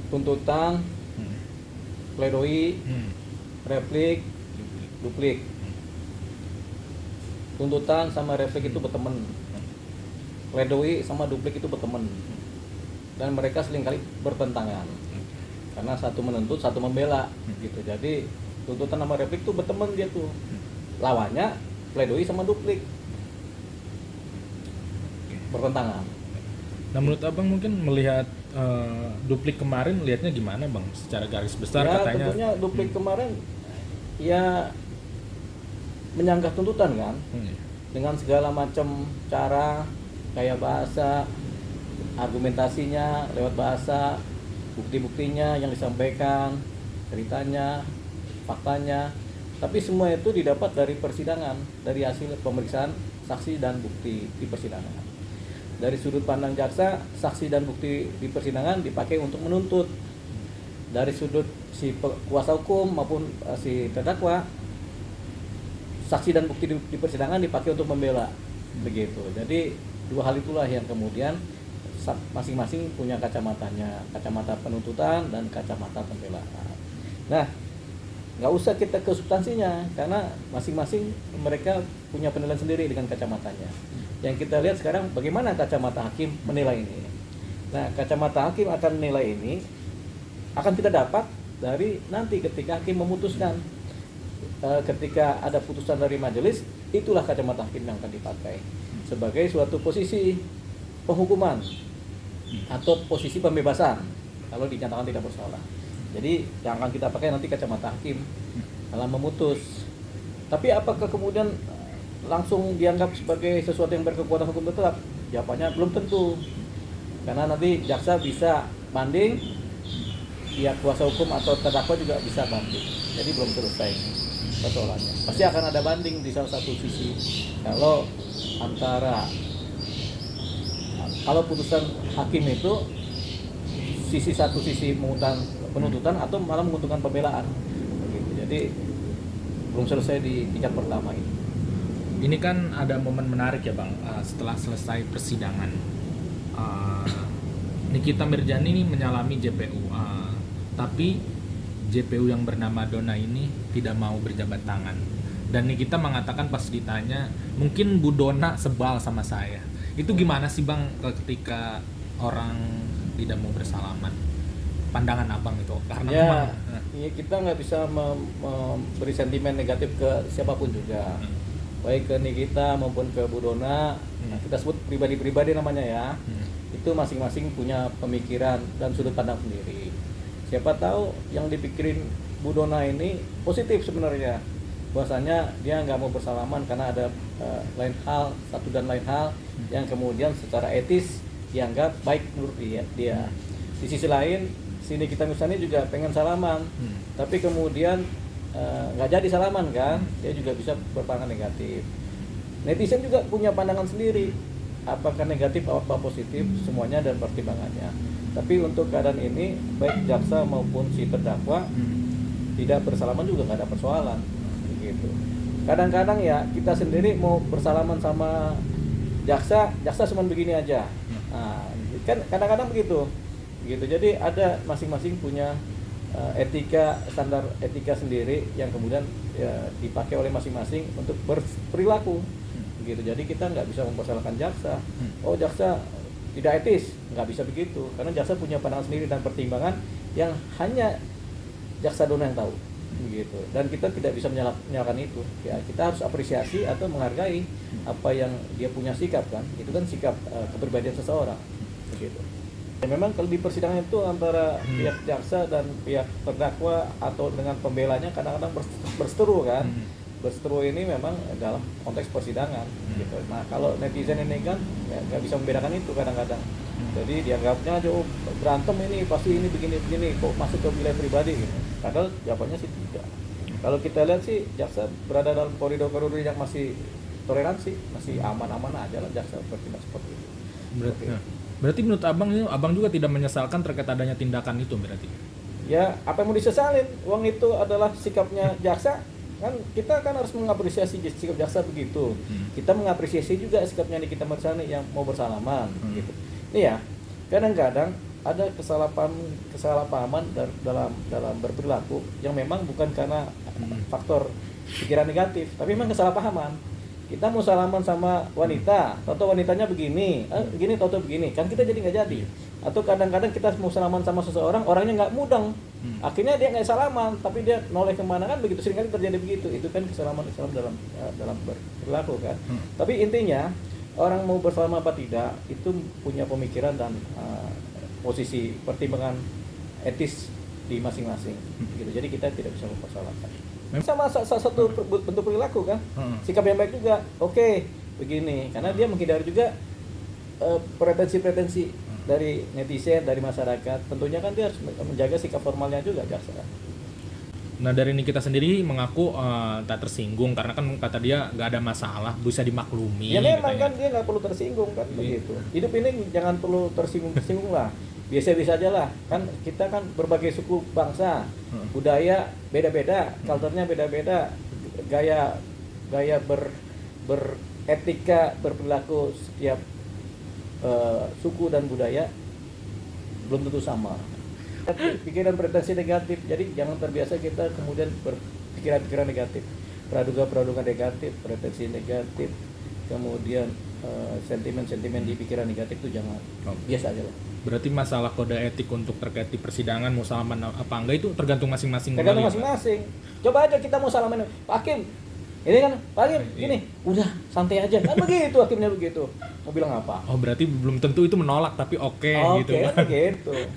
tuntutan, pledoi, replik, duplik. Tuntutan sama replik itu berteman, pledoi sama duplik itu berteman, dan mereka seringkali bertentangan karena satu menuntut satu membela gitu. Jadi tuntutan sama replik itu berteman dia tuh, lawannya pledoi sama duplik bertentangan. Nah menurut abang mungkin melihat duplik kemarin melihatnya gimana bang? Secara garis besar Ya katanya. tentunya duplik kemarin ya menyanggah tuntutan kan, dengan segala macam cara, kayak bahasa, argumentasinya lewat bahasa, bukti-buktinya yang disampaikan, ceritanya, faktanya. Tapi semua itu didapat dari persidangan, dari hasil pemeriksaan saksi dan bukti di persidangan. Dari sudut pandang jaksa, saksi dan bukti di persidangan dipakai untuk menuntut. Dari sudut si kuasa hukum maupun si terdakwa, saksi dan bukti di persidangan dipakai untuk membela, begitu. Jadi dua hal itulah yang kemudian masing-masing punya kacamatanya, kacamata penuntutan dan kacamata pembelaan. Nah, nggak usah kita ke substansinya karena masing-masing mereka punya penilaian sendiri dengan kacamatanya. Yang kita lihat sekarang bagaimana kacamata hakim menilai ini. Nah, kacamata hakim akan menilai ini akan kita dapat dari nanti ketika hakim memutuskan. Ketika ada putusan dari majelis, itulah kacamata hakim yang akan dipakai sebagai suatu posisi penghukuman atau posisi pembebasan kalau dinyatakan tidak bersalah. Jadi yang akan kita pakai nanti kacamata hakim dalam memutus. Tapi apakah kemudian langsung dianggap sebagai sesuatu yang berkekuatan hukum tetap? Jawabannya belum tentu, karena nanti jaksa bisa banding, pihak kuasa hukum atau terdakwa juga bisa banding. Jadi belum selesai persoalannya. Pasti akan ada banding di salah satu sisi. Kalau putusan hakim itu satu sisi menguntungkan penuntutan atau malah menguntungkan pembelaan. Begitu. Jadi belum selesai di tingkat pertama ini. Ini kan ada momen menarik ya bang, setelah selesai persidangan, Nikita Mirzani ini menyalami JPU, tapi JPU yang bernama Dona ini tidak mau berjabat tangan. Dan Nikita mengatakan pas ditanya, mungkin Bu Dona sebal sama saya. Itu gimana sih bang ketika orang tidak mau bersalaman? Pandangan abang itu? Karena ya, kita nggak bisa memberi sentimen negatif ke siapapun juga. Baik ke Nikita maupun ke Bu Dona, kita sebut pribadi-pribadi namanya ya. Itu masing-masing punya pemikiran dan sudut pandang sendiri. Siapa tahu yang dipikirin Bu Dona ini positif sebenarnya, bahwasanya dia nggak mau bersalaman karena ada lain hal, satu dan lain hal yang kemudian secara etis dianggap baik menurut dia. Di sisi lain, si Nikita Mirzani juga pengen salaman, tapi kemudian nggak jadi salaman kan, dia juga bisa berpandangan negatif. Netizen juga punya pandangan sendiri, apakah negatif apa positif, semuanya dan pertimbangannya. Tapi untuk keadaan ini baik jaksa maupun si terdakwa tidak bersalaman juga nggak ada persoalan, begitu. Kadang-kadang ya kita sendiri mau bersalaman sama jaksa cuma begini aja. Nah, kan kadang-kadang begitu. Jadi ada masing-masing punya standar etika sendiri yang kemudian ya, dipakai oleh masing-masing untuk berperilaku, gitu. Jadi kita nggak bisa mempersalahkan jaksa. Oh jaksa tidak etis, nggak bisa begitu, karena jaksa punya pandangan sendiri dan pertimbangan yang hanya jaksa Dona yang tahu, begitu. Dan kita tidak bisa menyalahkan itu. Ya kita harus apresiasi atau menghargai apa yang dia punya sikap kan. Itu kan sikap kepribadian seseorang, begitu. Ya, memang kalau di persidangan itu antara pihak jaksa dan pihak terdakwa atau dengan pembelanya kadang-kadang berseteru kan. Berseteru ini memang dalam konteks persidangan gitu. Nah kalau netizen ini kan nggak bisa membedakan itu kadang-kadang. Jadi dianggapnya aja berantem ini pasti ini begini kok masuk ke wilayah pribadi gitu. Padahal jawabannya sih tidak. Kalau kita lihat sih jaksa berada dalam koridor-koridor yang masih toleransi, masih aman-aman aja lah jaksa bertindak seperti itu. Berarti menurut abang juga tidak menyesalkan terkait adanya tindakan itu berarti? Ya apa yang mau disesalin? Uang itu adalah sikapnya jaksa, kan kita kan harus mengapresiasi sikap jaksa begitu. Kita mengapresiasi juga sikapnya Nikita Mirzani yang mau bersalaman gitu. Ini ya kadang-kadang ada kesalahpahaman dalam berperilaku yang memang bukan karena faktor pikiran negatif, tapi memang kesalahpahaman. Kita mau salaman sama wanita, atau wanitanya begini, begini, atau begini, kan kita jadi nggak jadi. Atau kadang-kadang kita mau salaman sama seseorang, orangnya nggak mudeng, akhirnya dia nggak salaman, tapi dia noleh kemana, kan begitu, seringkali terjadi begitu. Itu kan kesalahan dalam berperilaku kan. Tapi intinya orang mau bersalaman apa tidak itu punya pemikiran dan posisi pertimbangan etis di masing-masing. Gitu. Jadi kita tidak bisa mempersalahkan. Sama satu bentuk perilaku kan, sikap yang baik juga. Oke, begini, karena dia menghindari juga pretensi dari netizen, dari masyarakat. Tentunya kan dia harus menjaga sikap formalnya juga jaksa. Nah dari Nikita sendiri mengaku tak tersinggung karena kan kata dia nggak ada masalah, bisa dimaklumi. Ya memang katanya. kan dia nggak perlu tersinggung kan begitu. Hidup ini jangan perlu tersinggung lah. Biasa-biasa aja lah. Kan kita kan berbagai suku bangsa, budaya beda-beda, culture-nya beda-beda, gaya beretika berperilaku setiap suku dan budaya belum tentu sama. Pikiran pretensi negatif, jadi jangan terbiasa kita kemudian berpikiran-pikiran negatif, praduga negatif, pretensi negatif, kemudian sentimen di pikiran negatif itu jangan, biasa aja lah. Berarti masalah kode etik untuk terkait di persidangan mau salaman apa enggak itu tergantung masing-masing. Tergantung masing-masing. Coba aja kita mau salaman, Pak Hakim, ini kan Pak Hakim, gini, udah santai aja, kan begitu hakimnya begitu. Mau bilang apa? Oh berarti belum tentu itu menolak tapi oke gitu. Oke, begitu.